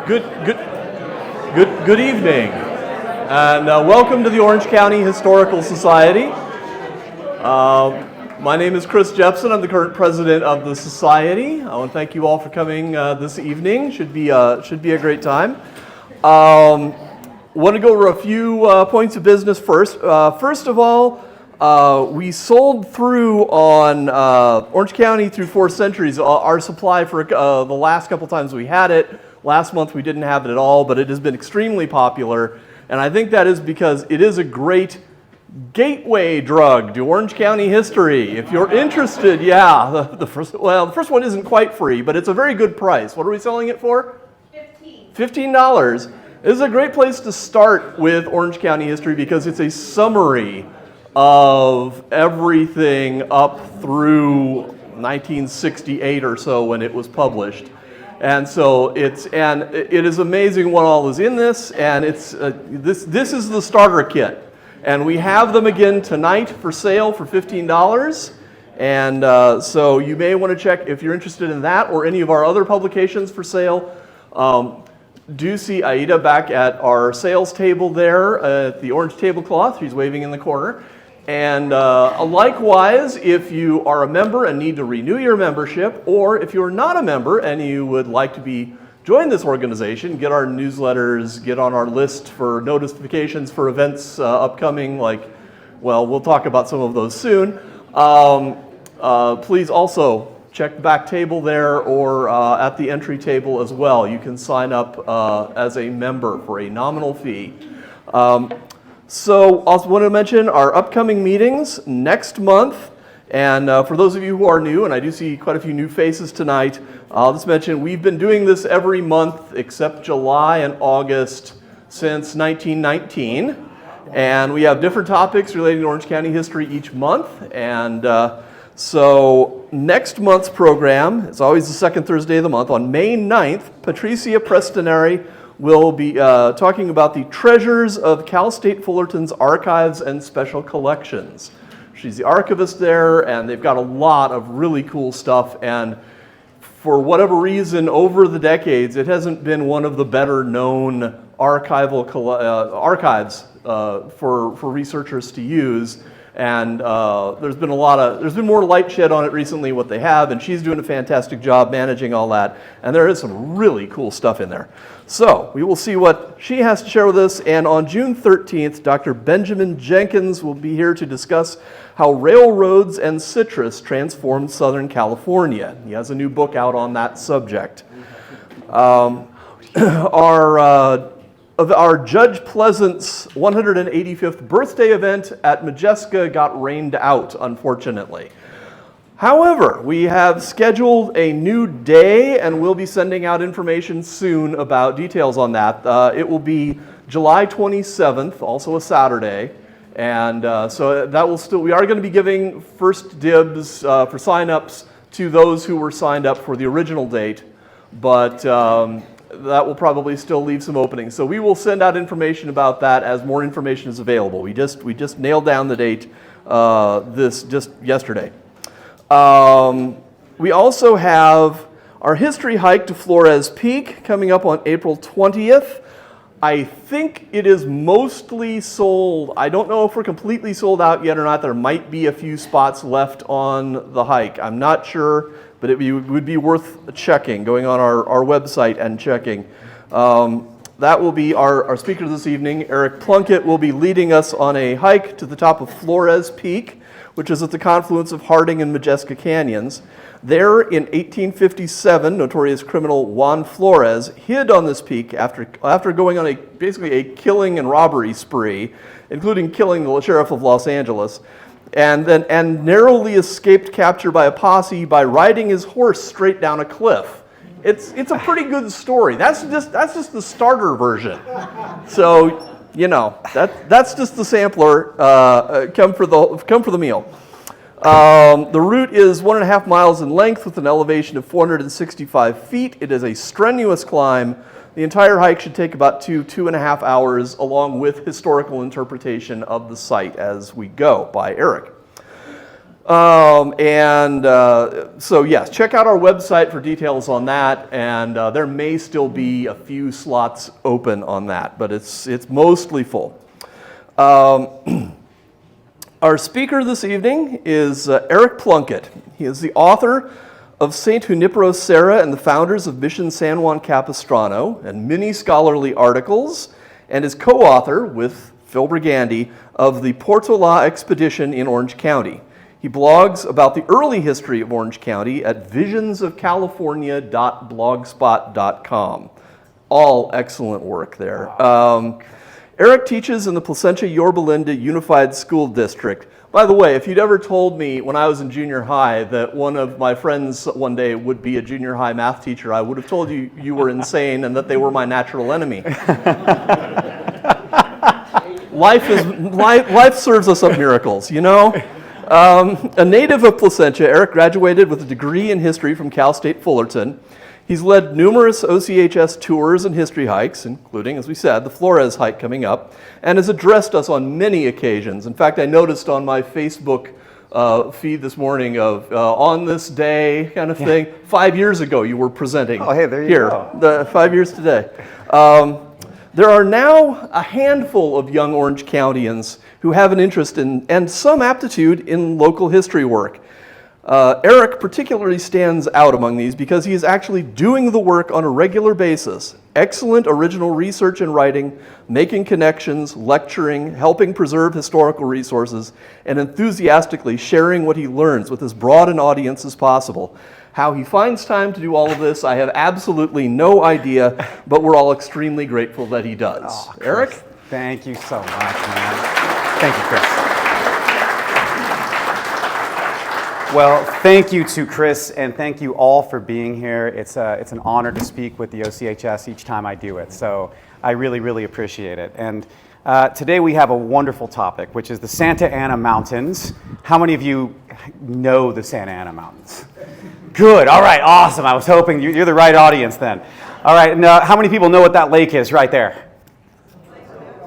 Good evening, and welcome to the Orange County Historical Society. My name is Chris Jepson. I'm the current president of the society. I want to thank you all for coming this evening. Should be a great time. Want to go over a few points of business first. First of all, we sold through on Orange County through 4 centuries our supply for the last couple times we had it. Last month we didn't have it at all, but it has been extremely popular, and I think that is because it is a great gateway drug to Orange County history. If you're interested, yeah, the first one isn't quite free, but it's a very good price. What are we selling it for? $15. This is a great place to start with Orange County history because it's a summary of everything up through 1968 or so when it was published. And so it is amazing what all is in this, and it's this is the starter kit. And we have them again tonight for sale for $15. And so you may want to check if you're interested in that or any of our other publications for sale. Do see Aida back at our sales table there at the orange tablecloth. She's waving in the corner. And likewise, if you are a member and need to renew your membership, or if you're not a member and you would like to join this organization, get our newsletters, get on our list for notifications for events upcoming, we'll talk about some of those soon. Please also check the back table there or at the entry table as well. You can sign up as a member for a nominal fee. So also want to mention our upcoming meetings next month. And for those of you who are new, and I do see quite a few new faces tonight, I'll just mention we've been doing this every month except July and August since 1919. And we have different topics relating to Orange County history each month. And so next month's program is always the second Thursday of the month. On May 9th, Patricia Prestonari will be talking about the treasures of Cal State Fullerton's archives and special collections. She's the archivist there, and they've got a lot of really cool stuff. And for whatever reason, over the decades, it hasn't been one of the better known archival archives for researchers to use. And there's been more light shed on it recently, what they have, and she's doing a fantastic job managing all that. And there is some really cool stuff in there. So we will see what she has to share with us. And on June 13th, Dr. Benjamin Jenkins will be here to discuss how railroads and citrus transformed Southern California. He has a new book out on that subject. Our Judge Pleasant's 185th birthday event at Majeska got rained out, unfortunately. However, we have scheduled a new day, and we'll be sending out information soon about details on that. It will be July 27th, also a Saturday, and so that will we are going to be giving first dibs for sign-ups to those who were signed up for the original date, but that will probably still leave some openings. So we will send out information about that as more information is available. We just nailed down the date just yesterday. We also have our history hike to Flores Peak coming up on April 20th. I think it is mostly sold. I don't know if we're completely sold out yet or not. There might be a few spots left on the hike. I'm not sure, but it would be worth checking, going on our website and checking. That will be our speaker this evening. Eric Plunkett will be leading us on a hike to the top of Flores Peak, which is at the confluence of Harding and Majeska Canyons. There, in 1857, notorious criminal Juan Flores hid on this peak after going on basically a killing and robbery spree, including killing the sheriff of Los Angeles, and narrowly escaped capture by a posse by riding his horse straight down a cliff. It's a pretty good story. That's just the starter version. So, that's just the sampler. Come for the meal. The route is 1.5 miles in length with an elevation of 465 feet. It is a strenuous climb. The entire hike should take about 2.5 hours, along with historical interpretation of the site as we go by Eric. So yes, check out our website for details on that, and there may still be a few slots open on that, but it's mostly full. Our speaker this evening is Eric Plunkett. He is the author of St. Junipero Serra and the founders of Mission San Juan Capistrano, and many scholarly articles, and is co-author with Phil Brigandi of the Portola expedition in Orange County. He blogs about the early history of Orange County at visionsofcalifornia.blogspot.com. All excellent work there. Eric teaches in the Placentia Yorba Linda Unified School District. By the way, if you'd ever told me when I was in junior high that one of my friends one day would be a junior high math teacher, I would have told you you were insane and that they were my natural enemy. Life serves us up miracles, you know? A native of Placentia, Eric graduated with a degree in history from Cal State Fullerton. He's led numerous OCHS tours and history hikes, including, as we said, the Flores hike coming up, and has addressed us on many occasions. In fact, I noticed on my Facebook feed this morning of on this day kind of thing. 5 years ago you were presenting here, 5 years today. There are now a handful of young Orange Countians who have an interest in and some aptitude in local history work. Eric particularly stands out among these because he is actually doing the work on a regular basis. Excellent original research and writing, making connections, lecturing, helping preserve historical resources, and enthusiastically sharing what he learns with as broad an audience as possible. How he finds time to do all of this, I have absolutely no idea, but we're all extremely grateful that he does. Oh, Eric? Thank you so much, man. Thank you, Chris. Well, thank you to Chris, and thank you all for being here. It's an honor to speak with the OCHS each time I do it, so I really, really appreciate it. And today we have a wonderful topic, which is the Santa Ana Mountains. How many of you know the Santa Ana Mountains? Good, all right, awesome. I was hoping you're the right audience then. All right, now how many people know what that lake is right there?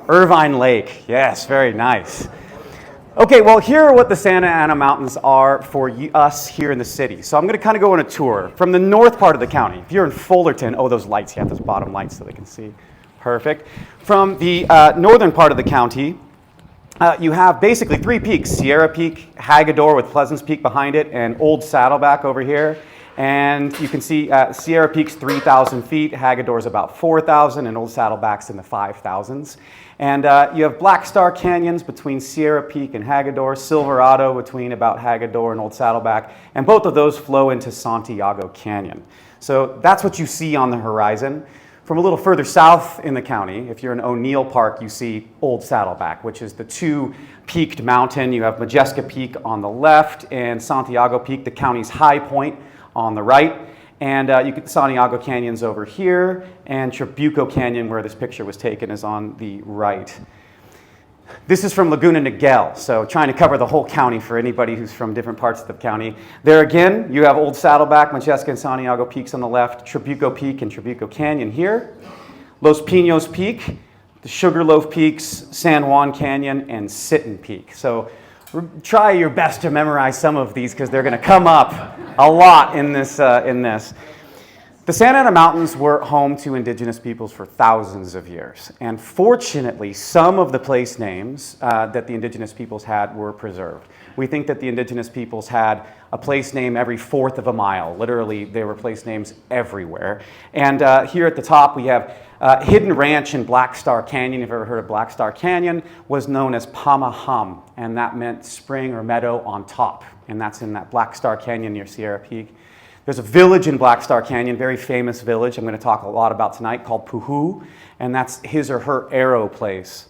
Irvine Lake, yes, very nice. Okay, well, here are what the Santa Ana Mountains are for us here in the city. So I'm going to kind of go on a tour from the north part of the county. If you're in Fullerton, those lights, you have those bottom lights so they can see. Perfect. From the northern part of the county, you have basically three peaks: Sierra Peak, Hagador with Pleasance Peak behind it, and Old Saddleback over here. And you can see Sierra Peak's 3,000 feet, Hagador's about 4,000, and Old Saddleback's in the 5,000s. And you have Black Star Canyons between Sierra Peak and Hagador, Silverado between about Hagador and Old Saddleback, and both of those flow into Santiago Canyon. So that's what you see on the horizon. From a little further south in the county, if you're in O'Neill Park, you see Old Saddleback, which is the two-peaked mountain. You have Majesca Peak on the left and Santiago Peak, the county's high point, on the right. And you get Santiago Canyon's over here, and Trabuco Canyon, where this picture was taken, is on the right. This is from Laguna Niguel, so trying to cover the whole county for anybody who's from different parts of the county. There again, you have Old Saddleback, Majesca and Santiago Peaks on the left, Trabuco Peak and Trabuco Canyon here, Los Pinos Peak, the Sugarloaf Peaks, San Juan Canyon, and Sitten Peak. So try your best to memorize some of these because they're going to come up a lot in this. The Santa Ana Mountains were home to indigenous peoples for thousands of years. And fortunately, some of the place names that the indigenous peoples had were preserved. We think that the indigenous peoples had a place name every fourth of a mile. Literally, there were place names everywhere. And here at the top, we have Hidden Ranch in Black Star Canyon. If you've ever heard of Black Star Canyon, was known as Pamaham, and that meant spring or meadow on top. And that's in that Black Star Canyon near Sierra Peak. There's a village in Black Star Canyon, very famous village I'm going to talk a lot about tonight, called Puhú, and that's his or her arrow place.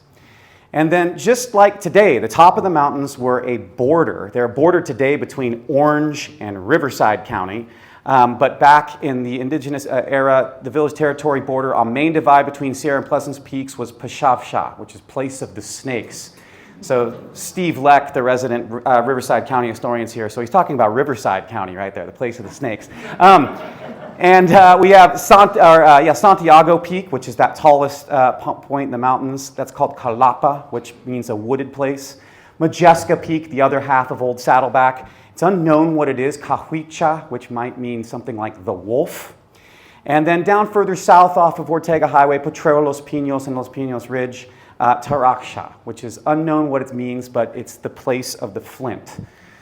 And then just like today, the top of the mountains were a border. They're a border today between Orange and Riverside County, but back in the indigenous era, the village territory border on main divide between Sierra and Pleasance Peaks was Pashavsha, which is place of the snakes. So Steve Leck, the resident Riverside County historian, is here. So he's talking about Riverside County right there, the place of the snakes. And we have Santiago Peak, which is that tallest point in the mountains. That's called Calapa, which means a wooded place. Majeska Peak, the other half of Old Saddleback. It's unknown what it is, Cahuicha, which might mean something like the wolf. And then down further south off of Ortega Highway, Potrero Los Pinos and Los Pinos Ridge, Taraxxa, which is unknown what it means, but it's the place of the flint.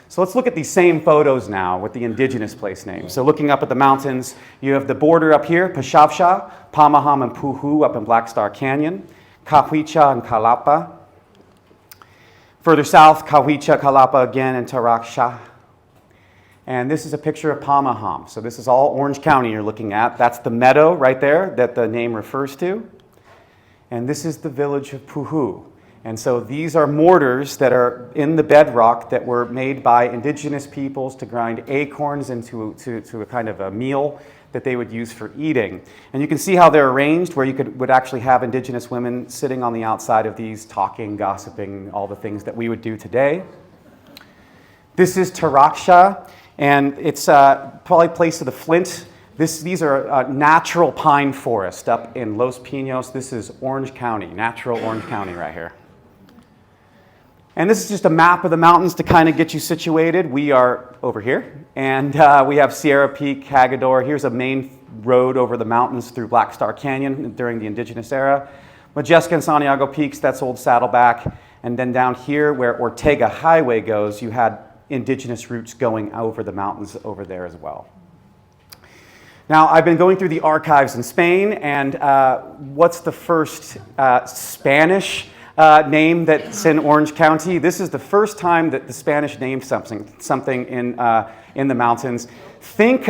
So let's look at these same photos now with the indigenous place names. So looking up at the mountains, you have the border up here, Pashavsha, Pamaham and Puhú up in Black Star Canyon, Cahuicha and Calapa. Further south, Cahuicha, Calapa again, and Taraxxa. And this is a picture of Pamaham. So this is all Orange County you're looking at. That's the meadow right there that the name refers to. And this is the village of Puhú. And so these are mortars that are in the bedrock that were made by indigenous peoples to grind acorns into a kind of a meal that they would use for eating. And you can see how they're arranged, where you would actually have indigenous women sitting on the outside of these, talking, gossiping, all the things that we would do today. This is Taraxxa, and it's probably place of the flint. These are natural pine forest up in Los Pinos. This is Orange County, natural Orange County right here. And this is just a map of the mountains to kind of get you situated. We are over here, and we have Sierra Peak, Hagador. Here's a main road over the mountains through Black Star Canyon during the indigenous era. Majeska and Santiago Peaks, that's Old Saddleback. And then down here where Ortega Highway goes, you had indigenous routes going over the mountains over there as well. Now, I've been going through the archives in Spain, and what's the first Spanish name that's in Orange County? This is the first time that the Spanish named something in the mountains. Think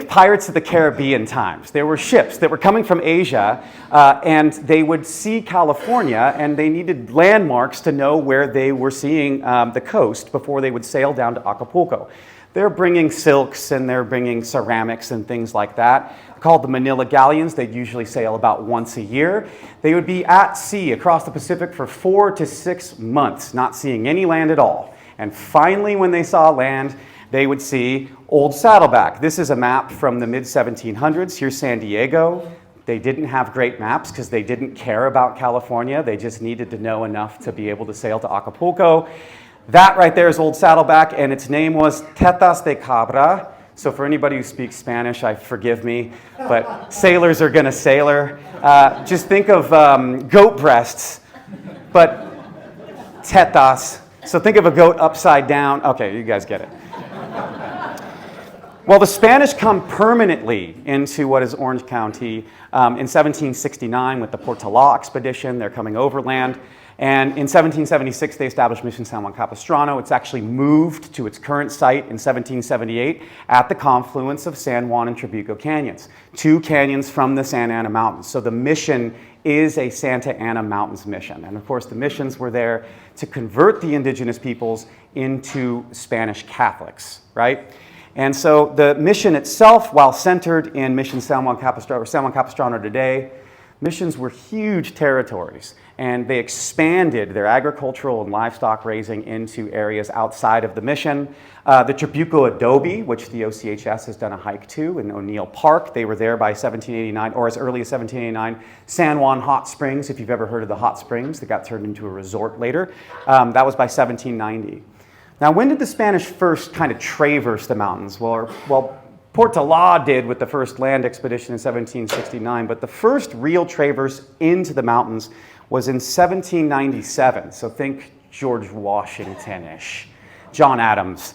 Pirates of the Caribbean times. There were ships that were coming from Asia, and they would see California, and they needed landmarks to know where they were seeing the coast before they would sail down to Acapulco. They're bringing silks and they're bringing ceramics and things like that. Called the Manila galleons. They'd usually sail about once a year. They would be at sea across the Pacific for 4 to 6 months, not seeing any land at all. And finally, when they saw land, they would see Old Saddleback. This is a map from the mid-1700s. Here's San Diego. They didn't have great maps because they didn't care about California. They just needed to know enough to be able to sail to Acapulco. That right there is Old Saddleback, and its name was Tetas de Cabra. So for anybody who speaks Spanish, forgive me, but sailors are gonna sailor. Just think of goat breasts, but tetas. So think of a goat upside down. Okay, you guys get it. Well, the Spanish come permanently into what is Orange County in 1769 with the Portola expedition. They're coming overland. And in 1776, they established Mission San Juan Capistrano. It's actually moved to its current site in 1778 at the confluence of San Juan and Trabuco canyons, 2 canyons from the Santa Ana Mountains. So the mission is a Santa Ana Mountains mission. And of course, the missions were there to convert the indigenous peoples into Spanish Catholics, right? And so the mission itself, while centered in Mission San Juan Capistrano, or San Juan Capistrano today, missions were huge territories, and they expanded their agricultural and livestock raising into areas outside of the mission. The Trabuco Adobe, which the OCHS has done a hike to in O'Neill Park, they were there by 1789, or as early as 1789. San Juan Hot Springs, if you've ever heard of the hot springs, that got turned into a resort later. That was by 1790. Now, when did the Spanish first kind of traverse the mountains? Well, Portola did with the first land expedition in 1769, but the first real traverse into the mountains was in 1797. So think George Washington-ish, John Adams.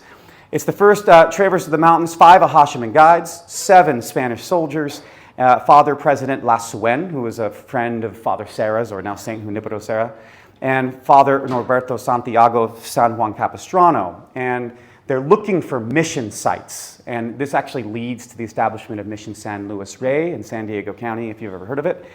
It's the first traverse of the mountains, 5 Ahashiman guides, 7 Spanish soldiers, Father President Lasuen, who was a friend of Father Serra's, or now Saint Junipero Serra, and Father Norberto Santiago of San Juan Capistrano. And they're looking for mission sites, and this actually leads to the establishment of Mission San Luis Rey in San Diego County, if you've ever heard of it.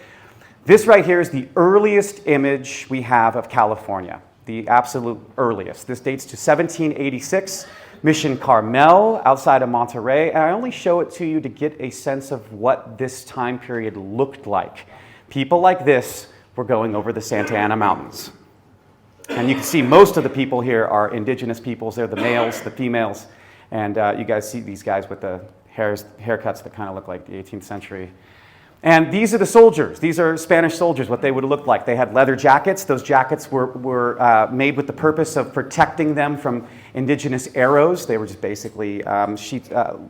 This right here is the earliest image we have of California, the absolute earliest. This dates to 1786, Mission Carmel outside of Monterey, and I only show it to you to get a sense of what this time period looked like. People like this were going over the Santa Ana Mountains. And you can see most of the people here are indigenous peoples. They're the males, the females, and you guys see these guys with the haircuts that kind of look like the 18th century. And these are the soldiers. These are Spanish soldiers, what they would have looked like. They had leather jackets. Those jackets were made with the purpose of protecting them from indigenous arrows. They were just basically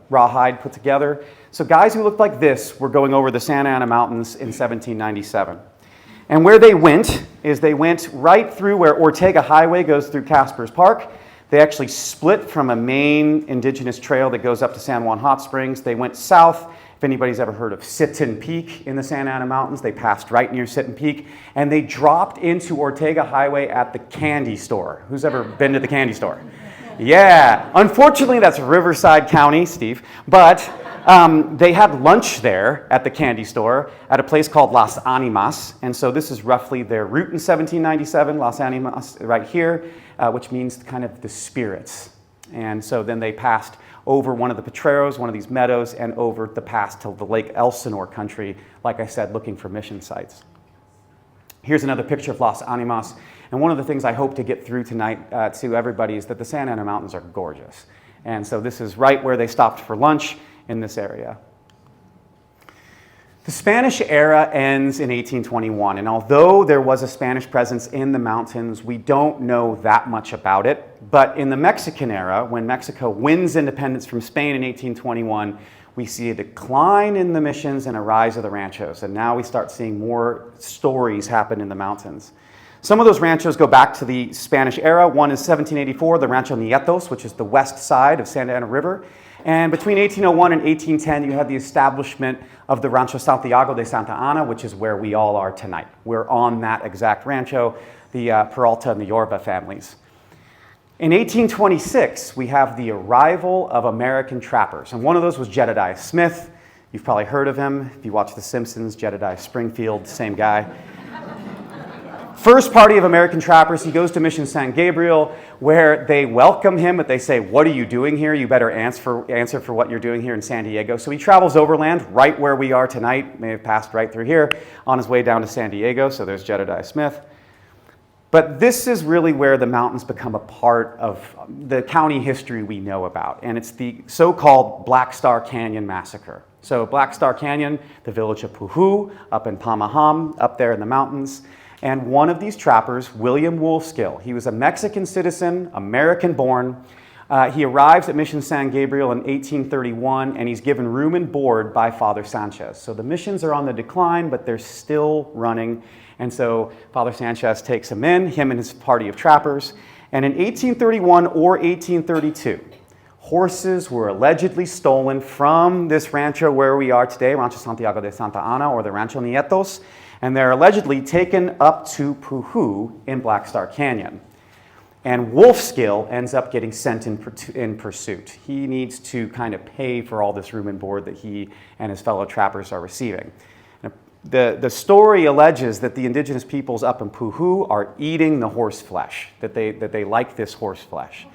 rawhide put together. So guys who looked like this were going over the Santa Ana Mountains in 1797. And where they went is they went right through where Ortega Highway goes through Casper's Park. They actually split from a main indigenous trail that goes up to San Juan Hot Springs. They went south. If anybody's ever heard of Sitten Peak in the Santa Ana Mountains, they passed right near Sitten Peak, and they dropped into Ortega Highway at the candy store. Who's ever been to the candy store? Yeah. Unfortunately, that's Riverside County, Steve, but they had lunch there at the candy store at a place called Las Animas, and so this is roughly their route in 1797, Las Animas right here, which means kind of the spirits. And so then they passed over one of the potreros, one of these meadows, and over the pass to the Lake Elsinore country, like I said, looking for mission sites. Here's another picture of Las Animas, and one of the things I hope to get through tonight to everybody is that the Santa Ana Mountains are gorgeous. And so this is right where they stopped for lunch in this area. The Spanish era ends in 1821, and although there was a Spanish presence in the mountains, we don't know that much about it. But in the Mexican era, when Mexico wins independence from Spain in 1821, we see a decline in the missions and a rise of the ranchos, and now we start seeing more stories happen in the mountains. Some of those ranchos go back to the Spanish era. One is 1784, the Rancho Nietos, which is the west side of Santa Ana River. And between 1801 and 1810, you had the establishment of the Rancho Santiago de Santa Ana, which is where we all are tonight. We're on that exact rancho, the Peralta and the Yorba families. In 1826, we have the arrival of American trappers, and one of those was Jedediah Smith. You've probably heard of him. If you watch The Simpsons, Jedediah Springfield, same guy. First party of American trappers, he goes to Mission San Gabriel, where they welcome him, but they say, "What are you doing here? You better answer for what you're doing here in San Diego." So he travels overland, right where we are tonight, may have passed right through here, on his way down to San Diego, so there's Jedediah Smith. But this is really where the mountains become a part of the county history we know about, and it's the so-called Black Star Canyon Massacre. So Black Star Canyon, the village of Puhú, up in Pamaham, up there in the mountains. And one of these trappers, William Wolfskill, he was a Mexican citizen, American-born. He arrives at Mission San Gabriel in 1831, and he's given room and board by Father Sanchez. So the missions are on the decline, but they're still running. And so Father Sanchez takes him in, him and his party of trappers. And in 1831 or 1832, horses were allegedly stolen from this rancho where we are today, Rancho Santiago de Santa Ana, or the Rancho Nietos, and they're allegedly taken up to Puhú in Black Star Canyon. And Wolfskill ends up getting sent in pursuit. He needs to kind of pay for all this room and board that he and his fellow trappers are receiving. The story alleges that the indigenous peoples up in Puhú are eating the horse flesh, that they like this horse flesh.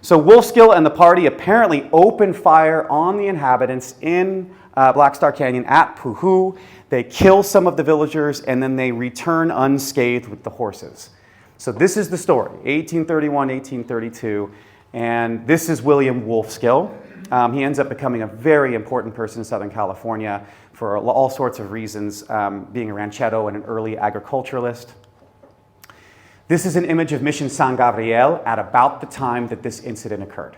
So Wolfskill and the party apparently open fire on the inhabitants in Black Star Canyon at Puhú. They kill some of the villagers, and then they return unscathed with the horses. So this is the story, 1831, 1832, and this is William Wolfskill. He ends up becoming a very important person in Southern California for all sorts of reasons, being a ranchero and an early agriculturalist. This is an image of Mission San Gabriel at about the time that this incident occurred.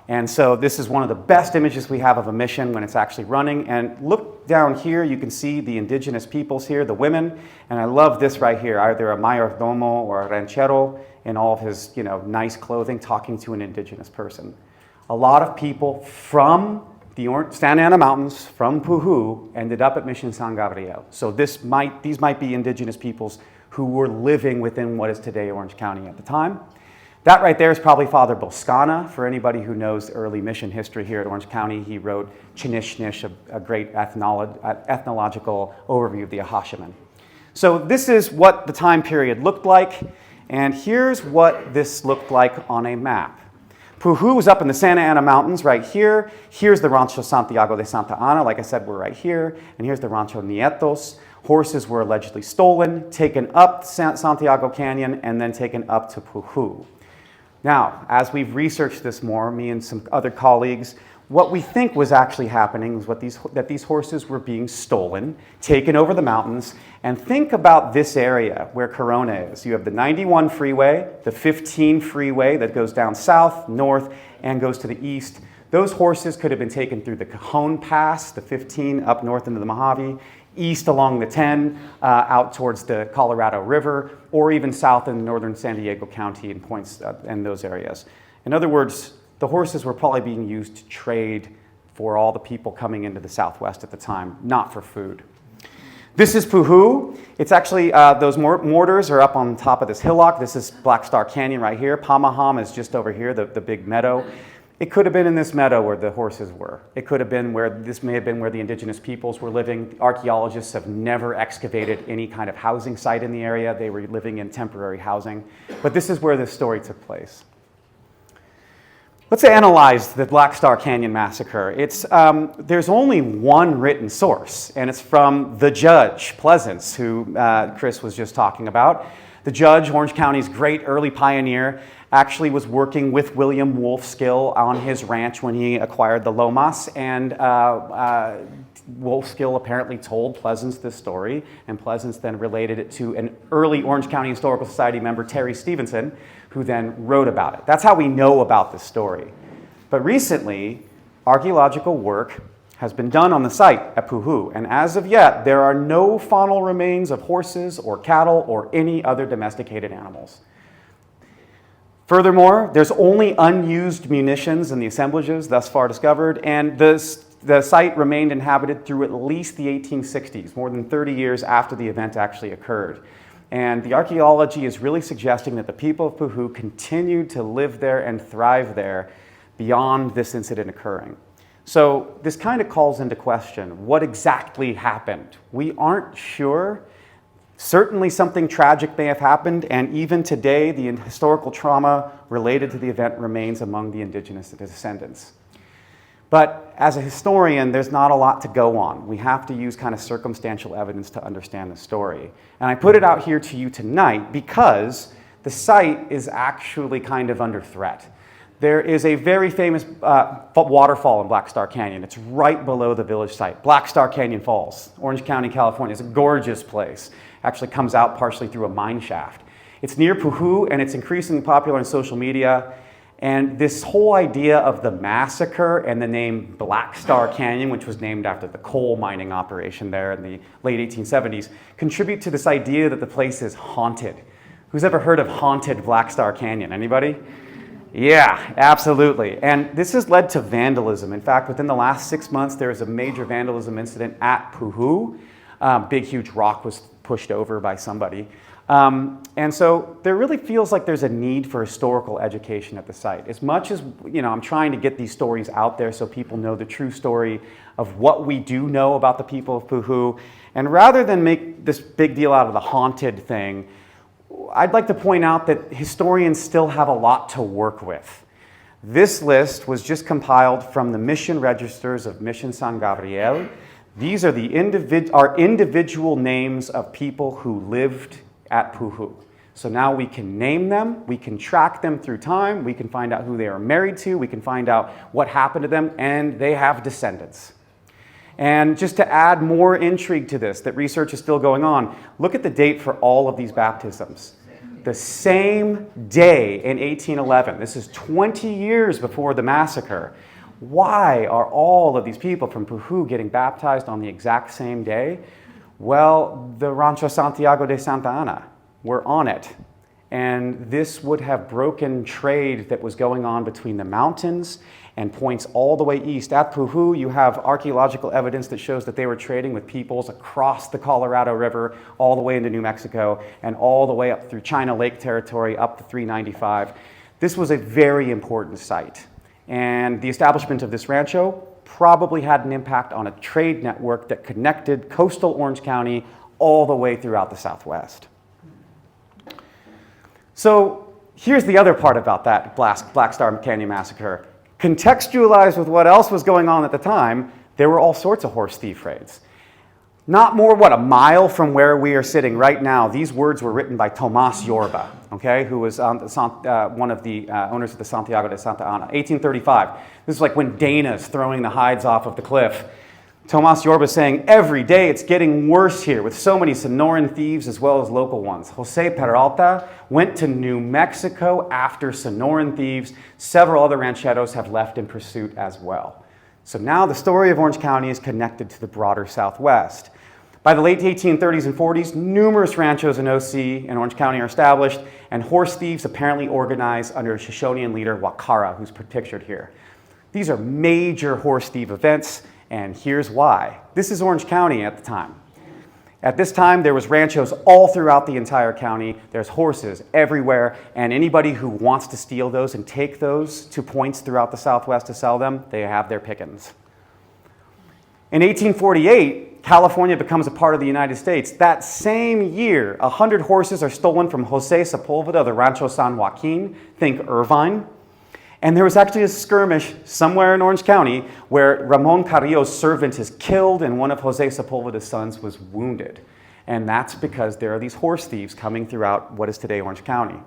And so this is one of the best images we have of a mission when it's actually running. And look down here, you can see the indigenous peoples here, the women. And I love this right here, either a mayordomo or a ranchero in all of his nice clothing talking to an indigenous person. A lot of people from the Santa Ana Mountains, from Puhú, ended up at Mission San Gabriel. So these might be indigenous peoples who were living within what is today Orange County at the time. That right there is probably Father Boscana. For anybody who knows early mission history here at Orange County, he wrote Chinishnish, a great ethnological overview of the Ahashiman. So this is what the time period looked like, and here's what this looked like on a map. Puhú was up in the Santa Ana Mountains right here. Here's the Rancho Santiago de Santa Ana. Like I said, we're right here. And here's the Rancho Nietos. Horses were allegedly stolen, taken up Santiago Canyon, and then taken up to Puhú. Now, as we've researched this more, me and some other colleagues, What we think was actually happening was that these horses were being stolen, taken over the mountains, and think about this area where Corona is. You have the 91 freeway, the 15 freeway that goes down south, north, and goes to the east. Those horses could have been taken through the Cajon Pass, the 15 up north into the Mojave, east along the 10 out towards the Colorado River, or even south in northern San Diego County and points in those areas. In other words, the horses were probably being used to trade for all the people coming into the Southwest at the time, not for food. This is Puhú. It's actually, those mortars are up on top of this hillock. This is Black Star Canyon right here. Pamaham is just over here, the big meadow. It could have been in this meadow where the horses were. It could have been this may have been where the indigenous peoples were living. Archaeologists have never excavated any kind of housing site in the area. They were living in temporary housing. But this is where this story took place. Let's analyze the Black Star Canyon Massacre. There's only one written source, and it's from the judge, Pleasance, who Chris was just talking about. The judge, Orange County's great early pioneer, actually was working with William Wolfskill on his ranch when he acquired the Lomas, and Wolfskill apparently told Pleasance this story, and Pleasance then related it to an early Orange County Historical Society member, Terry Stephenson, who then wrote about it. That's how we know about this story. But recently, archaeological work has been done on the site at Puhú, and as of yet, there are no faunal remains of horses or cattle or any other domesticated animals. Furthermore, there's only unused munitions in the assemblages thus far discovered, and the site remained inhabited through at least the 1860s, more than 30 years after the event actually occurred. And the archaeology is really suggesting that the people of Puhú continued to live there and thrive there beyond this incident occurring. So this kind of calls into question what exactly happened. We aren't sure. Certainly something tragic may have happened, and even today the historical trauma related to the event remains among the indigenous descendants. But as a historian, there's not a lot to go on. We have to use kind of circumstantial evidence to understand the story. And I put it out here to you tonight because the site is actually kind of under threat. There is a very famous waterfall in Black Star Canyon. It's right below the village site. Black Star Canyon Falls, Orange County, California. It's a gorgeous place. Actually comes out partially through a mine shaft. It's near Puhú, and it's increasingly popular on social media. And this whole idea of the massacre and the name Black Star Canyon, which was named after the coal mining operation there in the late 1870s, contribute to this idea that the place is haunted. Who's ever heard of haunted Black Star Canyon? Anybody? Yeah, absolutely. And this has led to vandalism. In fact, within the last 6 months, there was a major vandalism incident at Puhú. Big, huge rock was pushed over by somebody. And so there really feels like there's a need for historical education at the site. As much as, I'm trying to get these stories out there so people know the true story of what we do know about the people of Puhú. And rather than make this big deal out of the haunted thing, I'd like to point out that historians still have a lot to work with. This list was just compiled from the mission registers of Mission San Gabriel. These are our individual names of people who lived at Puhú. So now we can name them, we can track them through time, we can find out who they are married to, we can find out what happened to them, and they have descendants. And just to add more intrigue to this, that research is still going on, look at the date for all of these baptisms. The same day in 1811, this is 20 years before the massacre. Why are all of these people from Puhú getting baptized on the exact same day? Well, the Rancho Santiago de Santa Ana were on it. And this would have broken trade that was going on between the mountains and points all the way east. At Puhú, you have archaeological evidence that shows that they were trading with peoples across the Colorado River, all the way into New Mexico, and all the way up through China Lake territory, up to 395. This was a very important site. And the establishment of this rancho probably had an impact on a trade network that connected coastal Orange County all the way throughout the Southwest. So here's the other part about that Black Star Canyon Massacre. Contextualized with what else was going on at the time, there were all sorts of horse thief raids. Not more, what, a mile from where we are sitting right now, these words were written by Tomás Yorba, okay, who was one of the owners of the Santiago de Santa Ana, 1835. This is like when Dana's throwing the hides off of the cliff. Tomás Yorba saying, every day it's getting worse here with so many Sonoran thieves as well as local ones. Jose Peralta went to New Mexico after Sonoran thieves. Several other rancheros have left in pursuit as well. So now the story of Orange County is connected to the broader Southwest. By the late 1830s and 40s, numerous ranchos in OC and Orange County are established, and horse thieves apparently organize under a Shoshonean leader, Wakara, who's pictured here. These are major horse thief events, and here's why. This is Orange County at the time. At this time, there was ranchos all throughout the entire county. There's horses everywhere, and anybody who wants to steal those and take those to points throughout the Southwest to sell them, they have their pickings. In 1848, California becomes a part of the United States. That same year, 100 horses are stolen from Jose Sepulveda of the Rancho San Joaquin, think Irvine. And there was actually a skirmish somewhere in Orange County where Ramon Carrillo's servant is killed and one of Jose Sepulveda's sons was wounded. And that's because there are these horse thieves coming throughout what is today Orange County.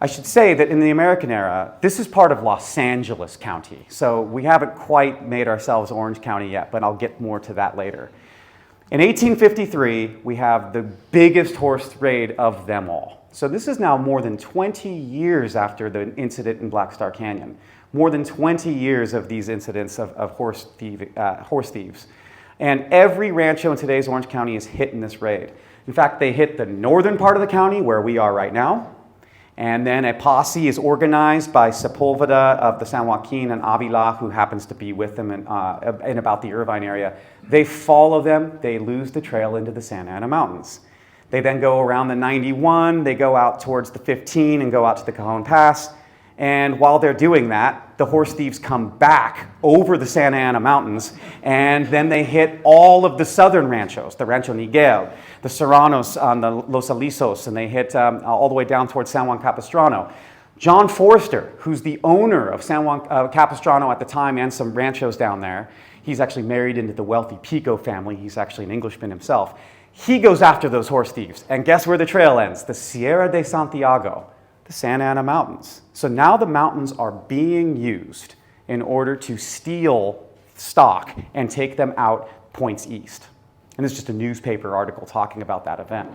I should say that in the American era, this is part of Los Angeles County. So we haven't quite made ourselves Orange County yet, but I'll get more to that later. In 1853, we have the biggest horse raid of them all. So this is now more than 20 years after the incident in Black Star Canyon. More than 20 years of these incidents of horse thieves. And every rancho in today's Orange County is hit in this raid. In fact, they hit the northern part of the county, where we are right now. And then a posse is organized by Sepulveda of the San Joaquin and Avila, who happens to be with them in about the Irvine area. They follow them. They lose the trail into the Santa Ana Mountains. They then go around the 91. They go out towards the 15 and go out to the Cajon Pass. And while they're doing that, the horse thieves come back over the Santa Ana Mountains, and then they hit all of the southern ranchos, the Rancho Niguel, the Serranos on the Los Alisos, and they hit all the way down towards San Juan Capistrano. John Forster, who's the owner of San Juan Capistrano at the time and some ranchos down there, he's actually married into the wealthy Pico family. He's actually an Englishman himself. He goes after those horse thieves, and guess where the trail ends? The Sierra de Santiago, the Santa Ana Mountains. So now the mountains are being used in order to steal stock and take them out points east. And it's just a newspaper article talking about that event.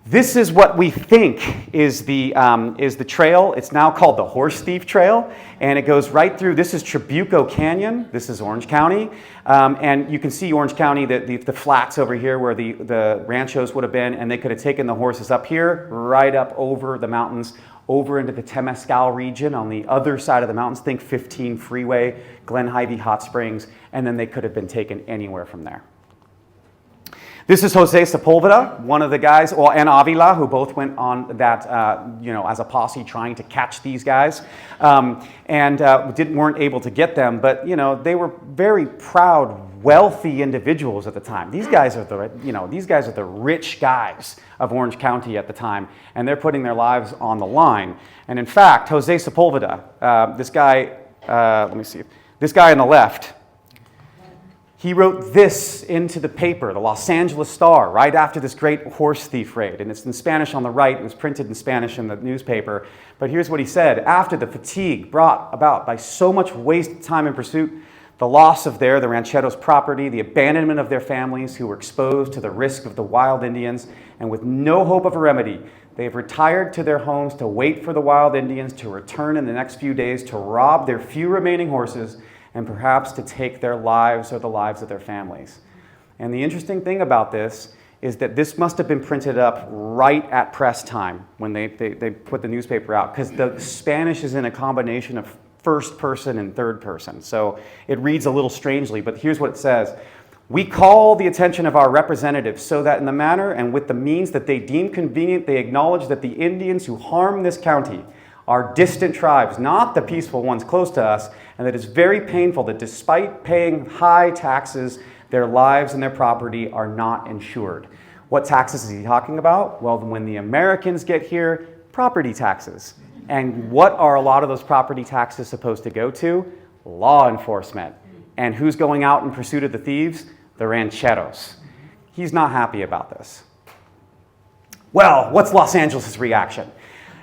This is what we think is the trail. It's now called the Horse Thief Trail, and it goes right through. This is Trabuco Canyon. This is Orange County, and you can see Orange County, the flats over here where the ranchos would have been, and they could have taken the horses up here, right up over the mountains, over into the Temescal region on the other side of the mountains. Think 15 Freeway, Glen Ivy Hot Springs, and then they could have been taken anywhere from there. This is Jose Sepulveda, one of the guys, and Avila, who both went on that, as a posse trying to catch these guys, and weren't able to get them. But they were very proud, wealthy individuals at the time. These guys are the rich guys of Orange County at the time, and they're putting their lives on the line. And in fact, Jose Sepulveda, this guy, this guy on the left. He wrote this into the paper, the Los Angeles Star, right after this great horse thief raid. And it's in Spanish on the right. It was printed in Spanish in the newspaper. But here's what he said. After the fatigue brought about by so much wasted time in pursuit, the loss of the rancheros' property, the abandonment of their families who were exposed to the risk of the wild Indians, and with no hope of a remedy, they have retired to their homes to wait for the wild Indians to return in the next few days to rob their few remaining horses and perhaps to take their lives or the lives of their families. And the interesting thing about this is that this must have been printed up right at press time when they put the newspaper out, because the Spanish is in a combination of first person and third person. So it reads a little strangely, but here's what it says. We call the attention of our representatives so that in the manner and with the means that they deem convenient, they acknowledge that the Indians who harm this county are distant tribes, not the peaceful ones close to us, and that it's very painful that despite paying high taxes, their lives and their property are not insured. What taxes is he talking about? Well, when the Americans get here, property taxes. And what are a lot of those property taxes supposed to go to? Law enforcement. And who's going out in pursuit of the thieves? the rancheros. He's not happy about this. Well, what's Los Angeles' reaction?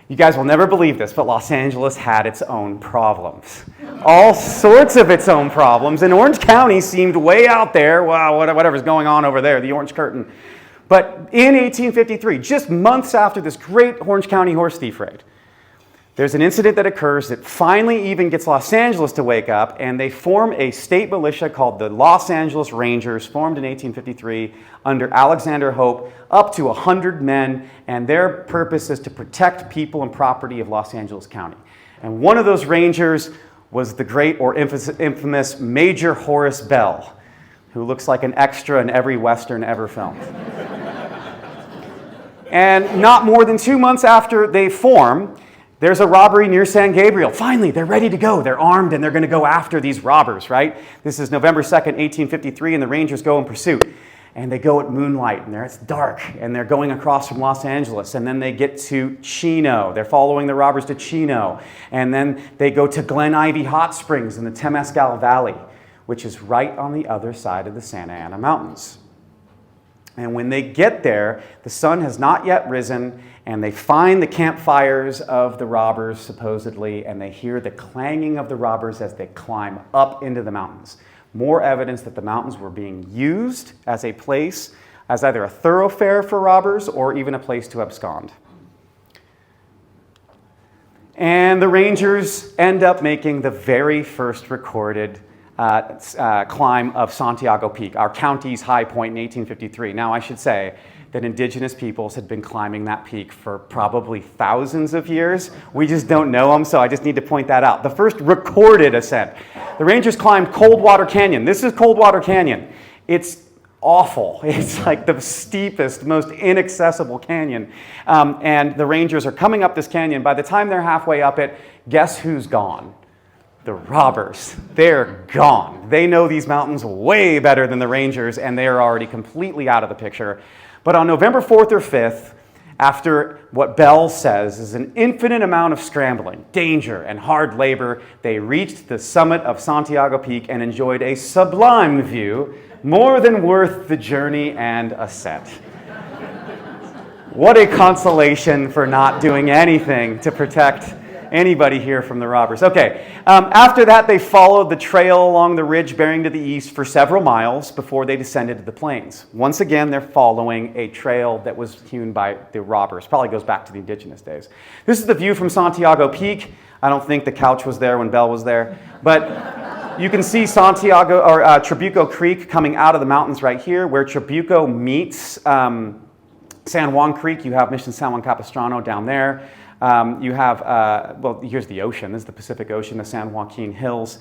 You guys will never believe this, but Los Angeles had its own problems. All sorts of its own problems. And Orange County seemed way out there. Wow, whatever's going on over there, the Orange Curtain. But in 1853, just months after this great Orange County horse thief raid, there's an incident that occurs that finally even gets Los Angeles to wake up, and they form a state militia called the Los Angeles Rangers, formed in 1853 under Alexander Hope, up to 100 men, and their purpose is to protect people and property of Los Angeles County. And one of those Rangers was the great or infamous Major Horace Bell, who looks like an extra in every Western ever filmed. And not more than 2 months after they form, there's a robbery near San Gabriel. Finally, they're ready to go. They're armed and they're going to go after these robbers, right? This is November 2nd, 1853, and the Rangers go in pursuit. And they go at moonlight, and it's dark, and they're going across from Los Angeles, and then they get to Chino. They're following the robbers to Chino, and then they go to Glen Ivy Hot Springs in the Temescal Valley, which is right on the other side of the Santa Ana Mountains. And when they get there, the sun has not yet risen, and they find the campfires of the robbers, supposedly, and they hear the clanging of the robbers as they climb up into the mountains. More evidence that the mountains were being used as a place, as either a thoroughfare for robbers or even a place to abscond. And the Rangers end up making the very first recorded climb of Santiago Peak, our county's high point in 1853. Now, I should say that indigenous peoples had been climbing that peak for probably thousands of years. We just don't know them, so I just need to point that out. The first recorded ascent. The Rangers climbed Coldwater Canyon. This is Coldwater Canyon. It's awful. It's like the steepest, most inaccessible canyon. And the Rangers are coming up this canyon. By the time they're halfway up it, guess who's gone? The robbers. They're gone. They know these mountains way better than the Rangers, and they are already completely out of the picture. But on November 4th or 5th, after what Bell says is an infinite amount of scrambling, danger, and hard labor, they reached the summit of Santiago Peak and enjoyed a sublime view, more than worth the journey and ascent. What a consolation for not doing anything to protect anybody here from the robbers. Okay, after that they followed the trail along the ridge bearing to the east for several miles before they descended to the plains. Once again, they're following a trail that was hewn by the robbers. Probably goes back to the indigenous days. This is the view from Santiago Peak. I don't think the couch was there when Bell was there, but you can see Santiago or Trabuco Creek coming out of the mountains right here, where Trabuco meets San Juan Creek. You have Mission San Juan Capistrano down there. You have, well, here's the ocean. This is the Pacific Ocean, the San Joaquin Hills,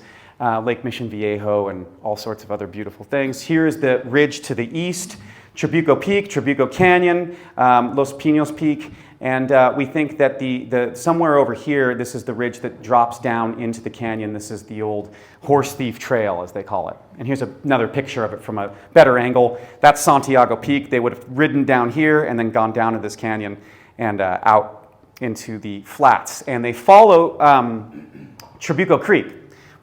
Lake Mission Viejo, and all sorts of other beautiful things. Here's the ridge to the east, Trabuco Peak, Trabuco Canyon, Los Pinos Peak, and we think that the somewhere over here, this is the ridge that drops down into the canyon. This is the old horse thief trail, as they call it. And here's another picture of it from a better angle. That's Santiago Peak. They would have ridden down here and then gone down to this canyon and out into the flats, and they follow Trabuco Creek.